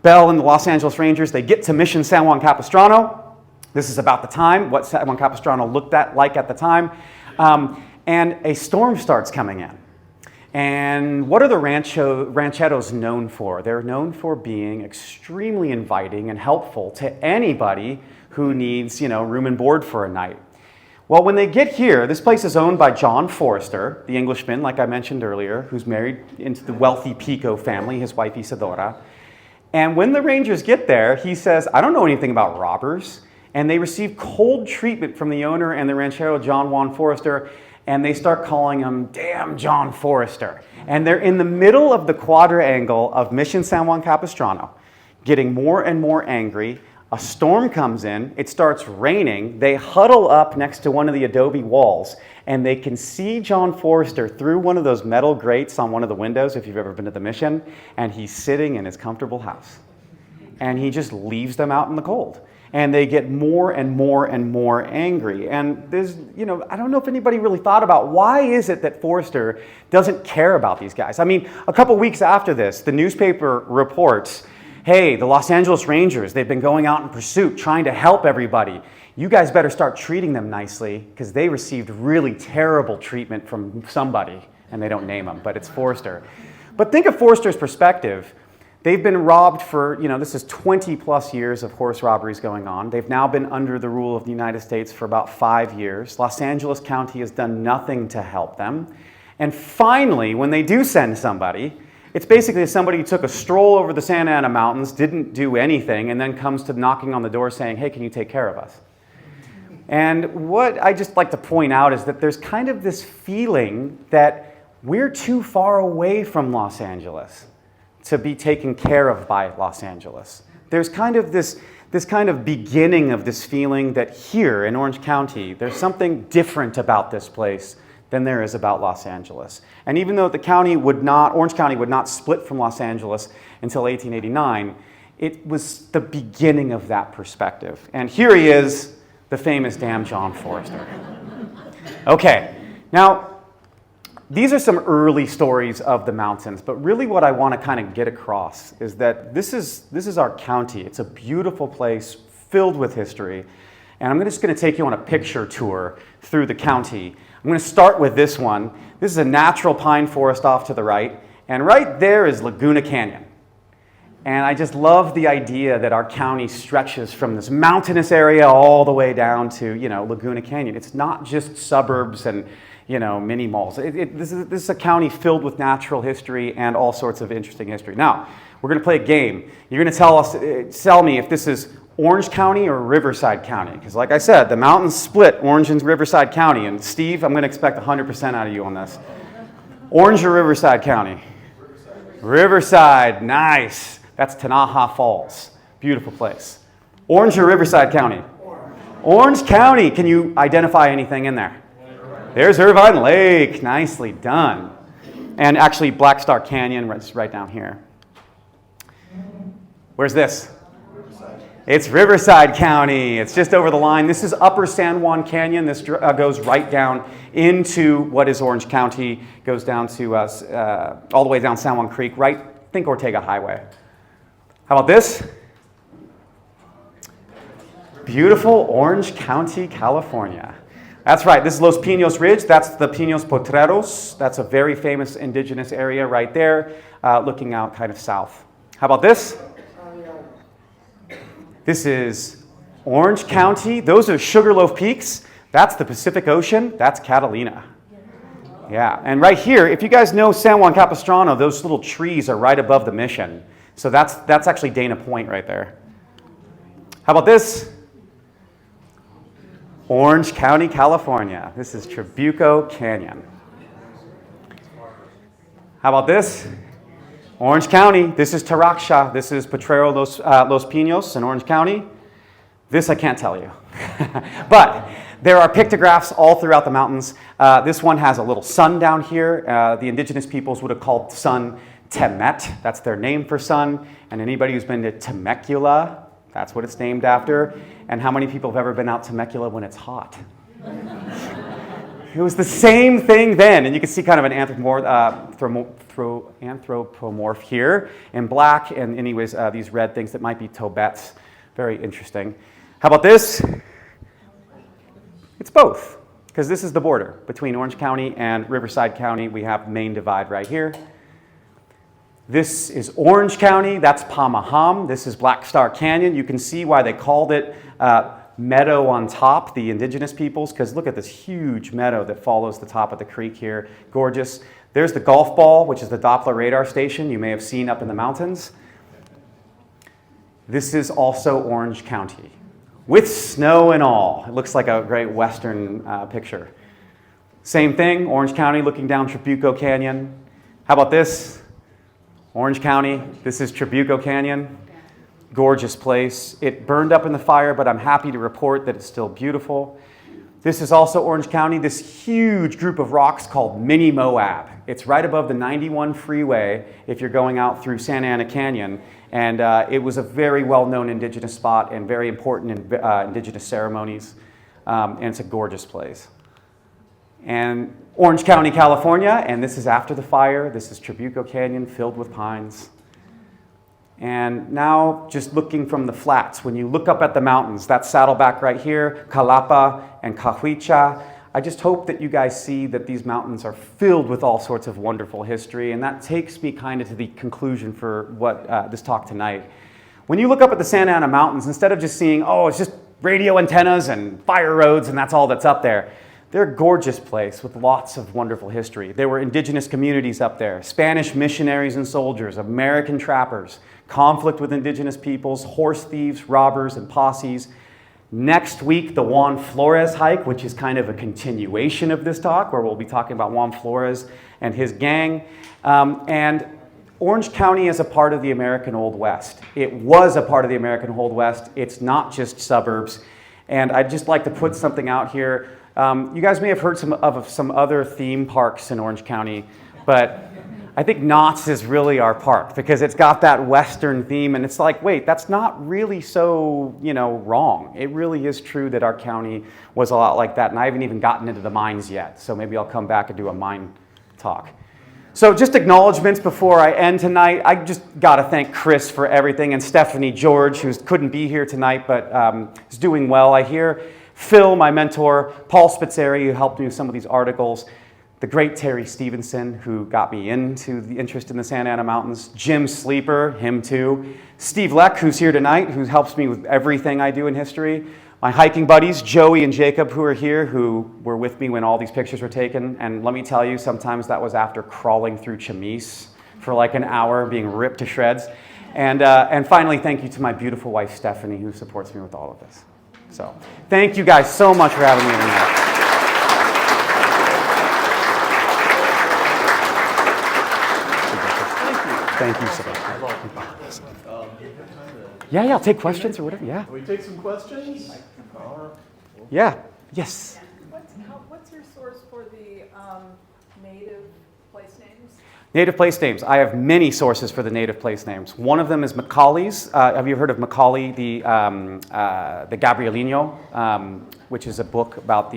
Bell and the Los Angeles Rangers, they get to Mission San Juan Capistrano. This is about the time, what San Juan Capistrano looked like at the time, and a storm starts coming in. And what are the rancheros known for? They're known for being extremely inviting and helpful to anybody who needs, room and board for a night. Well, when they get here, this place is owned by John Forrester, the Englishman, like I mentioned earlier, who's married into the wealthy Pico family, his wife Isadora. And when the Rangers get there, he says, I don't know anything about robbers. And they receive cold treatment from the owner and the ranchero, John Juan Forrester, and they start calling him, damn John Forrester. And they're in the middle of the quadrangle of Mission San Juan Capistrano, getting more and more angry. A storm comes in, it starts raining, they huddle up next to one of the adobe walls, and they can see John Forrester through one of those metal grates on one of the windows, if you've ever been to the Mission, and he's sitting in his comfortable house. And he just leaves them out in the cold. And they get more and more and more angry. And there's, I don't know if anybody really thought about why is it that Forrester doesn't care about these guys. I mean, a couple weeks after this, the newspaper reports, hey, the Los Angeles Rangers, they've been going out in pursuit, trying to help everybody. you guys better start treating them nicely because they received really terrible treatment from somebody, and they don't name them, but it's Forrester. But think of Forrester's perspective. They've been robbed for, this is 20 plus years of horse robberies going on. They've now been under the rule of the United States for about 5 years. Los Angeles County has done nothing to help them. And finally, when they do send somebody, it's basically somebody who took a stroll over the Santa Ana Mountains, didn't do anything, and then comes to knocking on the door saying, hey, can you take care of us? And what I just like to point out is that there's kind of this feeling that we're too far away from Los Angeles to be taken care of by Los Angeles. There's kind of this kind of beginning of this feeling that here in Orange County, there's something different about this place than there is about Los Angeles. And even though Orange County would not split from Los Angeles until 1889, it was the beginning of that perspective. And here he is, the famous damn John Forrester. Okay, now, these are some early stories of the mountains, but really what I want to kind of get across is that this is our county. It's a beautiful place filled with history. And I'm just going to take you on a picture tour through the county. I'm going to start with this one. This is a natural pine forest off to the right, and right there is Laguna Canyon. And I just love the idea that our county stretches from this mountainous area all the way down to, Laguna Canyon. It's not just suburbs and, mini malls. This is a county filled with natural history and all sorts of interesting history. Now, we're going to play a game. You're going to tell me if this is Orange County or Riverside County. Because like I said, the mountains split Orange and Riverside County. And Steve, I'm going to expect 100% out of you on this. Orange or Riverside County? Riverside, nice. That's Tanaha Falls. Beautiful place. Orange or Riverside County? Orange County. Can you identify anything in there? There's Irvine Lake. Nicely done. And actually, Black Star Canyon, right down here. Where's this? It's Riverside County. It's just over the line. This is Upper San Juan Canyon. This goes right down into what is Orange County. Goes down to all the way down San Juan Creek, right? Think Ortega Highway. How about this? Beautiful Orange County, California. That's right. This is Los Pinos Ridge. That's the Pinos Potreros. That's a very famous indigenous area right there, looking out kind of south. How about this? This is Orange County. Those are Sugarloaf Peaks. That's the Pacific Ocean. That's Catalina. Yeah, and right here, if you guys know San Juan Capistrano, those little trees are right above the mission. So that's actually Dana Point right there. How about this? Orange County, California. This is Trabuco Canyon. How about this? Orange County, this is Taraxia. This is Potrero Los Pinos in Orange County. This I can't tell you. But there are pictographs all throughout the mountains. This one has a little sun down here. The indigenous peoples would have called the sun Temet. That's their name for sun. And anybody who's been to Temecula, that's what it's named after. And how many people have ever been out Temecula when it's hot? It was the same thing then, and you can see kind of an anthropomorph here in black, and anyways, these red things that might be Tobets. Very interesting. How about this? It's both, because this is the border between Orange County and Riverside County. We have the main divide right here. This is Orange County. That's Pamaham. This is Black Star Canyon. You can see why they called it meadow on top, the indigenous peoples, because look at this huge meadow that follows the top of the creek here. Gorgeous. There's the golf ball, which is the Doppler radar station you may have seen up in the mountains. This is also Orange County, with snow and all. It looks like a great western picture. Same thing, Orange County looking down Trabuco Canyon. How about this? Orange County, this is Trabuco Canyon. Gorgeous place. It burned up in the fire, but I'm happy to report that it's still beautiful. This is also Orange County, this huge group of rocks called Mini Moab. It's right above the 91 freeway if you're going out through Santa Ana Canyon. And it was a very well-known indigenous spot and very important in indigenous ceremonies. And it's a gorgeous place. And Orange County, California, and this is after the fire. This is Trabuco Canyon filled with pines. And now just looking from the flats, when you look up at the mountains, that's Saddleback right here, Calapa and Cahuicha. I just hope that you guys see that these mountains are filled with all sorts of wonderful history, and that takes me kind of to the conclusion for what this talk tonight. When you look up at the Santa Ana Mountains, instead of just seeing, oh, it's just radio antennas and fire roads and that's all that's up there, they're a gorgeous place with lots of wonderful history. There were indigenous communities up there, Spanish missionaries and soldiers, American trappers, conflict with indigenous peoples, horse thieves, robbers, and posses. Next week, the Juan Flores hike, which is kind of a continuation of this talk, where we'll be talking about Juan Flores and his gang. And Orange County is a part of the American Old West. It was a part of the American Old West. It's not just suburbs. And I'd just like to put something out here. You guys may have heard of some other theme parks in Orange County, but I think Knott's is really our park because it's got that Western theme, and it's like, wait, that's not really so, wrong. It really is true that our county was a lot like that, and I haven't even gotten into the mines yet, so maybe I'll come back and do a mine talk. So just acknowledgments before I end tonight. I just got to thank Chris for everything, and Stephanie George, who couldn't be here tonight, but is doing well, I hear. Phil, my mentor, Paul Spitzeri, who helped me with some of these articles, the great Terry Stephenson, who got me into the interest in the Santa Ana Mountains, Jim Sleeper, him too, Steve Leck, who's here tonight, who helps me with everything I do in history, my hiking buddies, Joey and Jacob, who are here, who were with me when all these pictures were taken, and let me tell you, sometimes that was after crawling through chamise for like an hour, being ripped to shreds. And finally, thank you to my beautiful wife, Stephanie, who supports me with all of this. So, thank you guys so much for having me tonight. Thank you so much. Yeah, I'll take questions or whatever, yeah. Can we take some questions? Yeah, yes. What's your source for the native place names? Native place names. I have many sources for the native place names. One of them is Macaulay's. Have you heard of Macaulay, the Gabrielino, which is a book about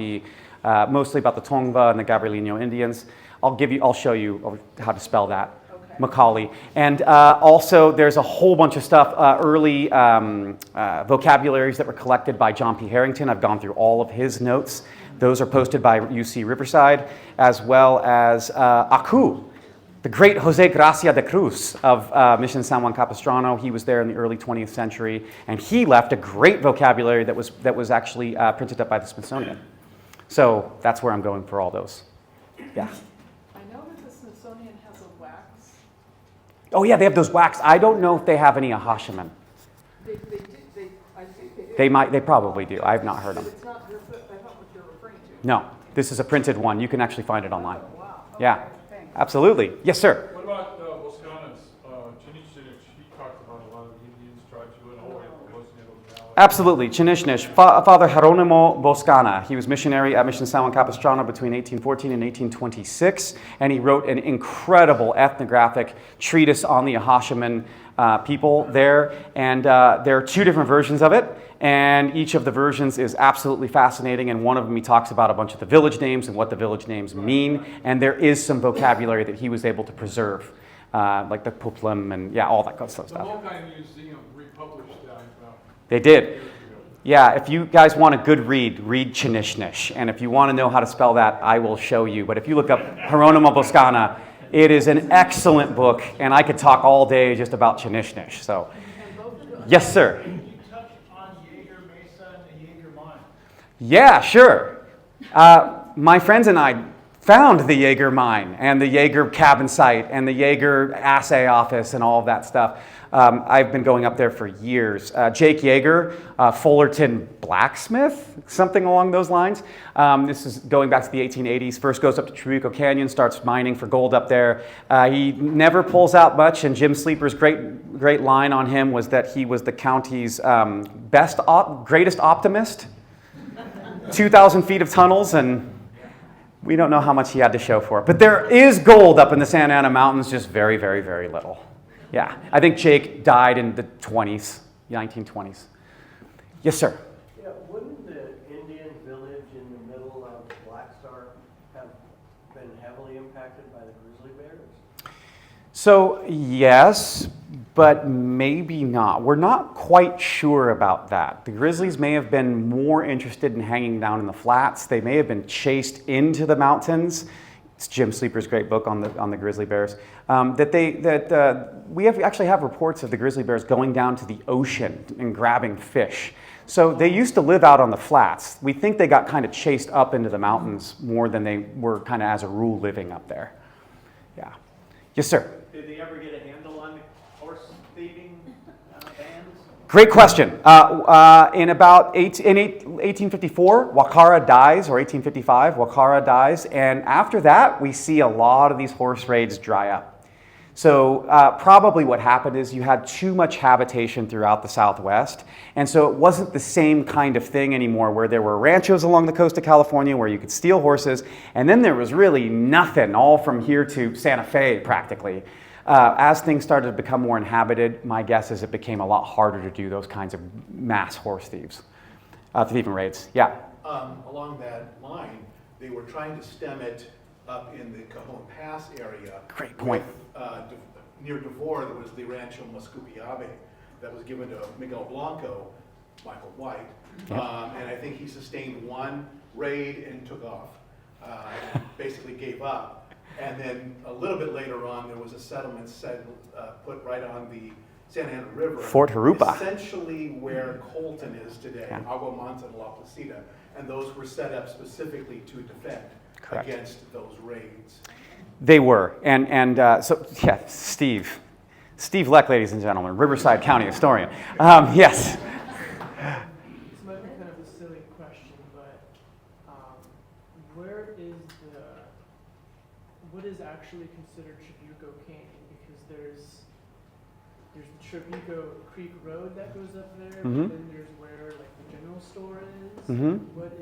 mostly about the Tongva and the Gabrielino Indians. I'll show you how to spell that. Okay. Macaulay. And also there's a whole bunch of stuff, early vocabularies that were collected by John P. Harrington. I've gone through all of his notes. Those are posted by UC Riverside, as well as Aku. The great Jose Gracia de Cruz of Mission San Juan Capistrano. He was there in the early 20th century, and he left a great vocabulary that was actually printed up by the Smithsonian. So that's where I'm going for all those. Yeah. I know that the Smithsonian has a wax. Oh yeah, they have those wax. I don't know if they have any Ahashiman. I think they do. They probably do. I have not heard them. But it's not I thought what you're referring to. No, this is a printed one. You can actually find it online. Oh, wow. Okay. Yeah, absolutely. Yes, sir. What about Boscana's Chinich? He talked about a lot of the Indians tribes who went all the way up the Los Angeles Valley. Absolutely. Chinishnish. Father Jeronimo Boscana. He was missionary at Mission San Juan Capistrano between 1814 and 1826, and he wrote an incredible ethnographic treatise on the Ahashiman people there, and there are two different versions of it, and each of the versions is absolutely fascinating, and one of them he talks about a bunch of the village names and what the village names mean, and there is some vocabulary that he was able to preserve, like the Puplum and yeah, all that kind of stuff. The Mokai Museum republished that. They did. Yeah, if you guys want a good read Chinishnish, and if you want to know how to spell that, I will show you, but if you look up Jeronimo Boscana, it is an excellent book, and I could talk all day just about Chinishnish. So, yes, sir. Can you touch on Jaeger Mesa and the Jaeger Mine? Yeah, sure. My friends and I found the Jaeger mine and the Jaeger cabin site and the Jaeger assay office and all of that stuff. I've been going up there for years. Jake Yeager, Fullerton blacksmith, something along those lines. This is going back to the 1880s. First goes up to Trabuco Canyon, starts mining for gold up there. He never pulls out much, and Jim Sleeper's great line on him was that he was the county's greatest optimist. 2,000 feet of tunnels, and we don't know how much he had to show for it. But there is gold up in the Santa Ana Mountains, just very, very, very little. Yeah, I think Jake died in the 1920s. Yes, sir. Yeah, wouldn't the Indian village in the middle of Black Star have been heavily impacted by the grizzly bears? So, yes, but maybe not. We're not quite sure about that. The grizzlies may have been more interested in hanging down in the flats. They may have been chased into the mountains. It's Jim Sleeper's great book on the grizzly bears. We actually have reports of the grizzly bears going down to the ocean and grabbing fish. So they used to live out on the flats. We think they got kind of chased up into the mountains more than they were kind of as a rule living up there. Yeah. Yes, sir. Did they ever get a handle on the horse thieving bands? Great question. In 1854, Wakara dies, or 1855, Wakara dies, and after that, we see a lot of these horse raids dry up. So probably what happened is you had too much habitation throughout the Southwest, and so it wasn't the same kind of thing anymore where there were ranchos along the coast of California where you could steal horses, and then there was really nothing all from here to Santa Fe practically. As things started to become more inhabited, my guess is it became a lot harder to do those kinds of mass horse thieving raids. Yeah? Along that line, they were trying to stem it up in the Cajon Pass area. Great point. Near Devore, there was the Rancho Mascupiabe that was given to Miguel Blanco, Michael White, Yep. and I think he sustained one raid and took off, and basically gave up. And then a little bit later on, there was a settlement put right on the Santa Ana River. Fort Jurupa. Essentially where Colton is today, Yeah. Aguamonte and La Placida. And those were set up specifically to defend Correct. against those raids. They were, so yeah, Steve Leck, ladies and gentlemen, Riverside County historian. Yes. This might be kind of a silly question, but what is actually considered Trabuco Canyon? Because there's the Trabuco Creek Road that goes up there, Mhm. but then there's where like the general store is. Mhm. What is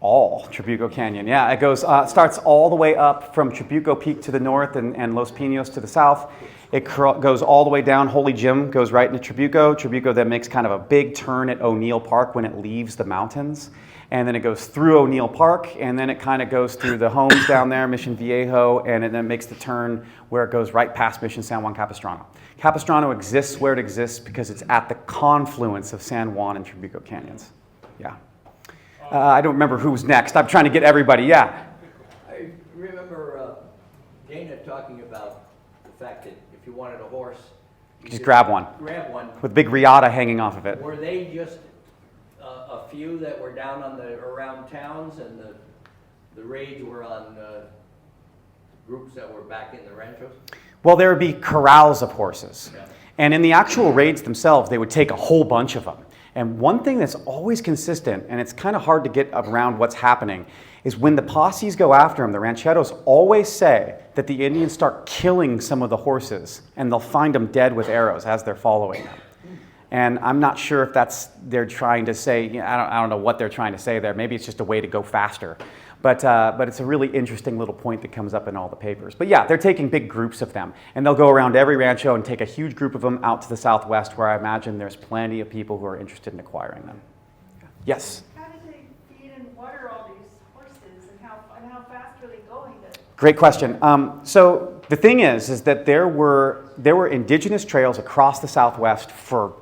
All Trabuco Canyon, yeah. It goes starts all the way up from Trabuco Peak to the north and Los Pinos to the south. It goes all the way down. Holy Jim goes right into Trabuco. Trabuco then makes kind of a big turn at O'Neill Park when it leaves the mountains. And then it goes through O'Neill Park, and then it kind of goes through the homes down there, Mission Viejo, and then it makes the turn where it goes right past Mission San Juan Capistrano. Capistrano exists where it exists because it's at the confluence of San Juan and Trabuco Canyons. Yeah. I don't remember who's next. I'm trying to get everybody. Yeah. I remember Dana talking about the fact that if you wanted a horse, you Just could grab one. Grab one. With a big riata hanging off of it. Were they just a few that were down on around towns, and the raids were on groups that were back in the ranchos? Well, there would be corrals of horses. Yeah. And in the actual raids themselves, they would take a whole bunch of them. And one thing that's always consistent, and it's kind of hard to get around what's happening, is when the posses go after them, the rancheros always say that the Indians start killing some of the horses, and they'll find them dead with arrows as they're following them. And I'm not sure if they're trying to say, I don't know what they're trying to say there. Maybe it's just a way to go faster. But it's a really interesting little point that comes up in all the papers. But yeah, they're taking big groups of them. And they'll go around every rancho and take a huge group of them out to the southwest, where I imagine there's plenty of people who are interested in acquiring them. Yes? How did they feed and water all these horses, and how fast are they going? Great question. So the thing is that there were indigenous trails across the southwest for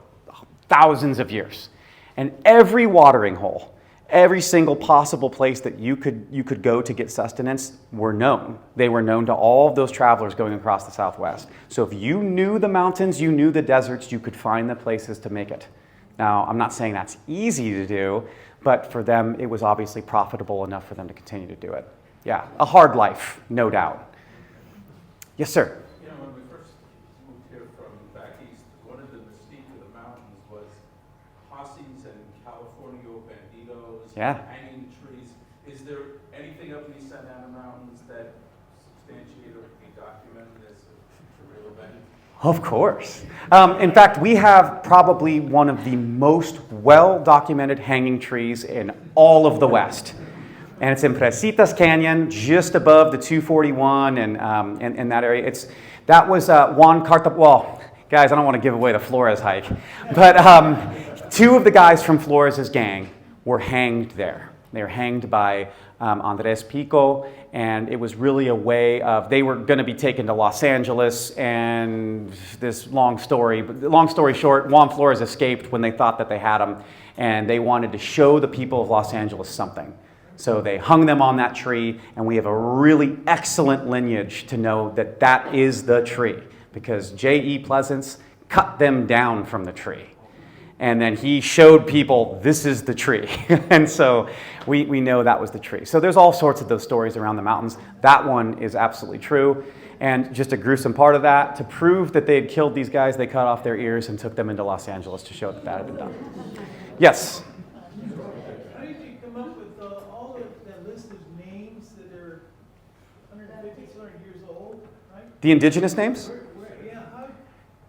thousands of years. And every watering hole, every single possible place that you could go to get sustenance were known. They were known to all of those travelers going across the Southwest. So if you knew the mountains, you knew the deserts, you could find the places to make it. Now, I'm not saying that's easy to do, but for them, it was obviously profitable enough for them to continue to do it. Yeah, a hard life, no doubt. Yes, sir. You know, when we first moved here from back east, one of the mystique of the mountains was posses and California banditos, Yeah. hanging trees. Is there anything up in these Santa Ana Mountains that substantiate or can be documented as a real event? Of course. In fact, we have probably one of the most well-documented hanging trees in all of the West. And it's in Presitas Canyon, just above the 241 and in that area. That was Juan Carta. Well, guys, I don't want to give away the Flores hike, but two of the guys from Flores' gang were hanged there. They were hanged by Andres Pico, and it was really a way of, they were going to be taken to Los Angeles, and this long story short, Juan Flores escaped when they thought that they had him, and they wanted to show the people of Los Angeles something. So they hung them on that tree, and we have a really excellent lineage to know that that is the tree, because J.E. Pleasance cut them down from the tree. And then he showed people, this is the tree. And so we know that was the tree. So there's all sorts of those stories around the mountains. That one is absolutely true. And just a gruesome part of that, to prove that they had killed these guys, they cut off their ears and took them into Los Angeles to show that that had been done. Yes? How did you come up with all of that list of names that are 150, 200 years old, right? The indigenous names? Yeah,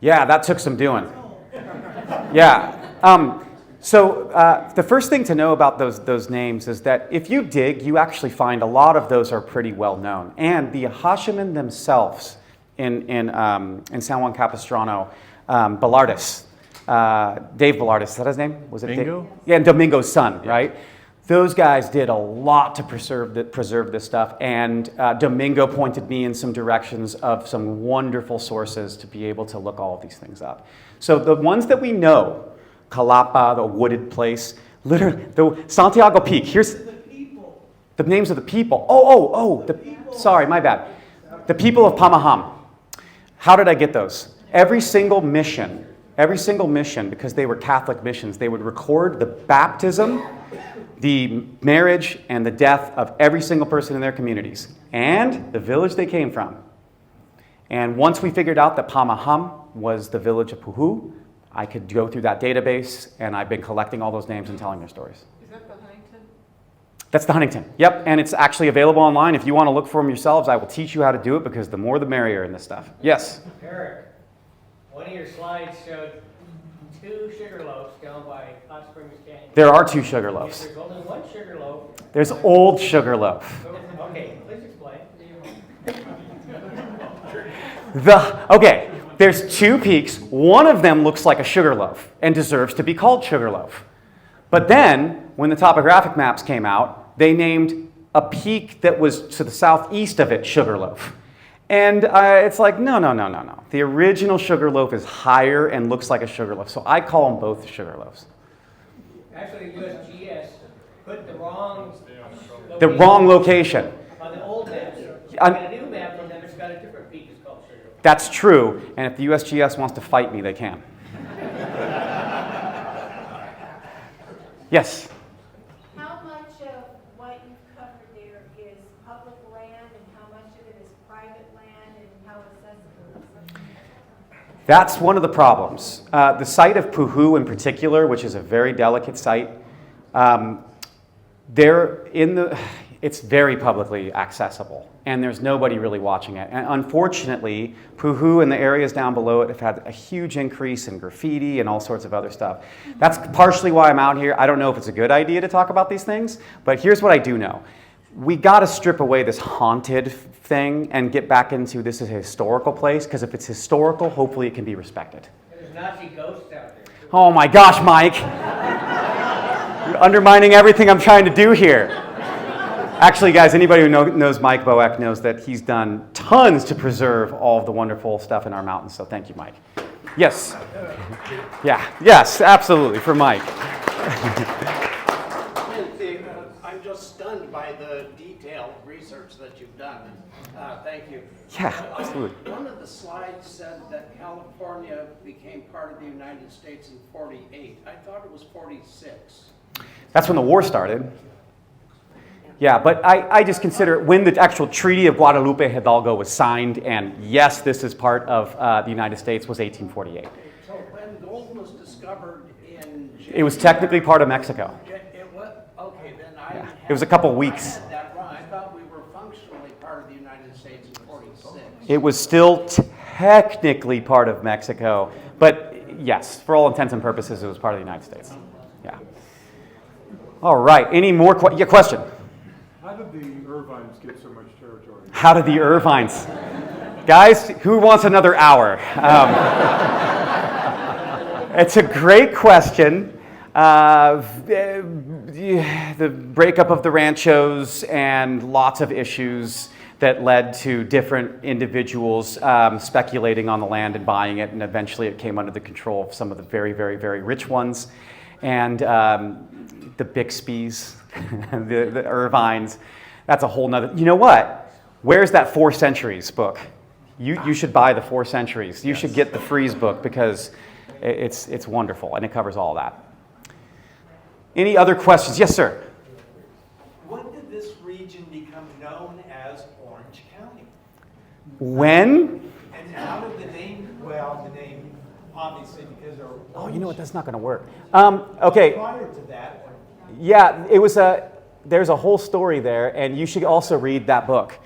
Yeah, that took some doing. Yeah. So the first thing to know about those names is that if you dig, you actually find a lot of those are pretty well known. And the Hashiman themselves in San Juan Capistrano, Belardus, Dave Belardus, is that his name? Was it Domingo? Yeah, Domingo's son, right? Those guys did a lot to preserve this stuff, and Domingo pointed me in some directions of some wonderful sources to be able to look all of these things up. So the ones that we know, Calapa, the wooded place, literally, the Santiago Peak, here's the names of the people. Sorry, my bad. The people of Pamaham. How did I get those? Every single mission, because they were Catholic missions, they would record the baptism, the marriage, and the death of every single person in their communities, and the village they came from. And once we figured out that Pamaham was the village of Puhú, I could go through that database, and I've been collecting all those names and telling their stories. Is that the Huntington? That's the Huntington. Yep, and it's actually available online. If you want to look for them yourselves, I will teach you how to do it, because the more the merrier in this stuff. Yes? Eric, one of your slides showed 2 sugar loaves down by Hot Springs Canyon. There are 2 sugar loaves. There's only 1 sugar loaf. There's Old Sugar Loaf. Okay, please explain. Okay, there's 2 peaks. One of them looks like a sugar loaf and deserves to be called Sugar Loaf. But then, when the topographic maps came out, they named a peak that was to the southeast of it Sugar Loaf. And it's like, no. The original Sugar Loaf is higher and looks like a sugar loaf. So I call them both Sugar Loaves. Actually, USGS put the wrong location. On the old maps. On a new map from them, it's got a different peak. It's called Sugar Loaf. That's true. And if the USGS wants to fight me, they can. Yes? How much of what you've covered there is public land and how much of it is private land and how accessible is it? That's one of the problems. The site of Puhú in particular, which is a very delicate site, it's very publicly accessible, and there's nobody really watching it. And unfortunately, Puhú and the areas down below it have had a huge increase in graffiti and all sorts of other stuff. That's partially why I'm out here. I don't know if it's a good idea to talk about these things, but here's what I do know. We got to strip away this haunted thing and get back into this is a historical place, because if it's historical, hopefully it can be respected. There's Nazi ghosts out there. Oh my gosh, Mike! You're undermining everything I'm trying to do here. Actually, guys, anybody who knows Mike Boeck knows that he's done tons to preserve all of the wonderful stuff in our mountains, so thank you, Mike. Yes? Yeah, yes, absolutely, for Mike. I'm just stunned by the detailed research that you've done. Thank you. Yeah, absolutely. One of the slides said that California became part of the United States in 48. I thought it was 46. That's when the war started. Yeah, but I just consider it when the actual Treaty of Guadalupe Hidalgo was signed, and yes, this is part of the United States, was 1848. So when gold was discovered in January, It was technically part of Mexico. it was, okay, then I Yeah. It was a couple weeks. I had that wrong. I thought we were functionally part of the United States in 46. It was still technically part of Mexico, but yes, for all intents and purposes, it was part of the United States. Yeah. All right, any more question? How did the Irvines get so much territory? How did the Irvines? Guys, who wants another hour? It's a great question. the breakup of the ranchos and lots of issues that led to different individuals speculating on the land and buying it, and eventually it came under the control of some of the very, very, very rich ones, and the Bixbys, the Irvines. That's a whole nother. You know what? Where's that 4 Centuries book? You should buy the 4 Centuries. You should get the Freeze book because it's wonderful and it covers all that. Any other questions? Yes, sir. When did this region become known as Orange County? When? And how did the name, well, the name, obviously, because there were Oh, you know what? That's not going to work. Okay. prior to that. Yeah, it was there's a whole story there, and you should also read that book.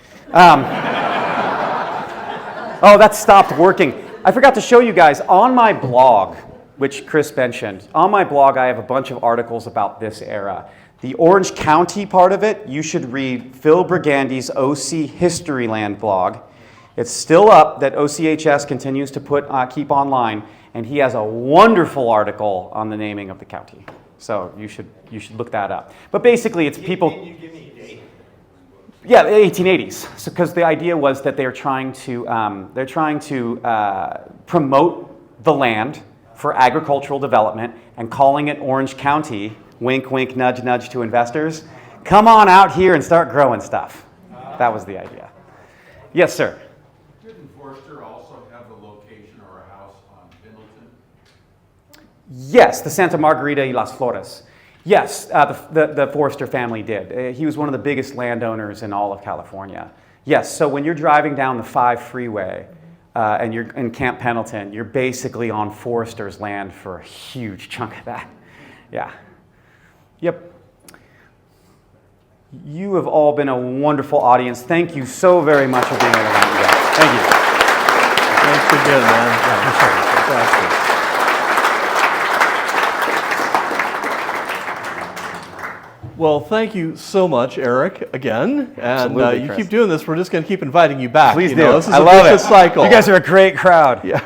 Oh, that stopped working. I forgot to show you guys on my blog, which Chris mentioned. On my blog, I have a bunch of articles about this era. The Orange County part of it, you should read Phil Brigandi's OC Historyland blog. It's still up, that OCHS continues to keep online, and he has a wonderful article on the naming of the county. So you should look that up. But basically, it's people. Can you give me a date? Yeah, the 1880s. So because the idea was that they're trying to promote the land for agricultural development and calling it Orange County. Wink, wink, nudge, nudge to investors. Come on out here and start growing stuff. That was the idea. Yes, sir. Didn't Forster also have a location or a house on Pendleton? Yes, the Santa Margarita y las Flores. Yes, the Forster family did. He was one of the biggest landowners in all of California. Yes, so when you're driving down the 5 freeway and you're in Camp Pendleton, you're basically on Forster's land for a huge chunk of that. Yeah. Yep. You have all been a wonderful audience. Thank you so very much for being here tonight, you guys. Thank you. Thanks again, man. Fantastic. Well, thank you so much, Eric, again. And Absolutely, you Chris. keep doing this. We're just going to keep inviting you back. Please you do. know, this is I a love vicious it. cycle. You guys are a great crowd. Yeah.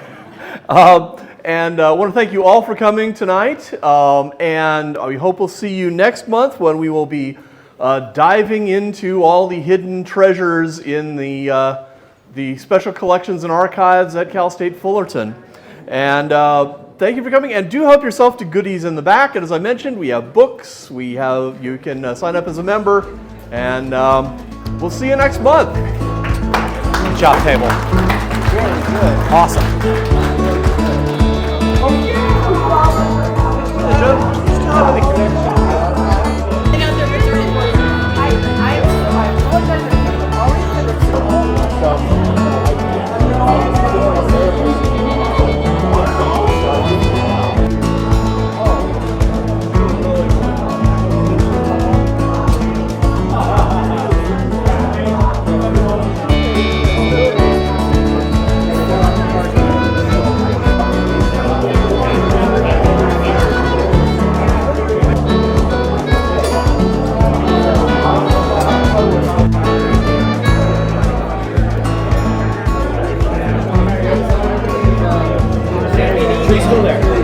And I want to thank you all for coming tonight. And we hope we'll see you next month when we will be diving into all the hidden treasures in the special collections and archives at Cal State Fullerton. And thank you for coming. And do help yourself to goodies in the back. And as I mentioned, we have books. You can sign up as a member. And we'll see you next month. Good job, table. Very good. Awesome. Tree's still there.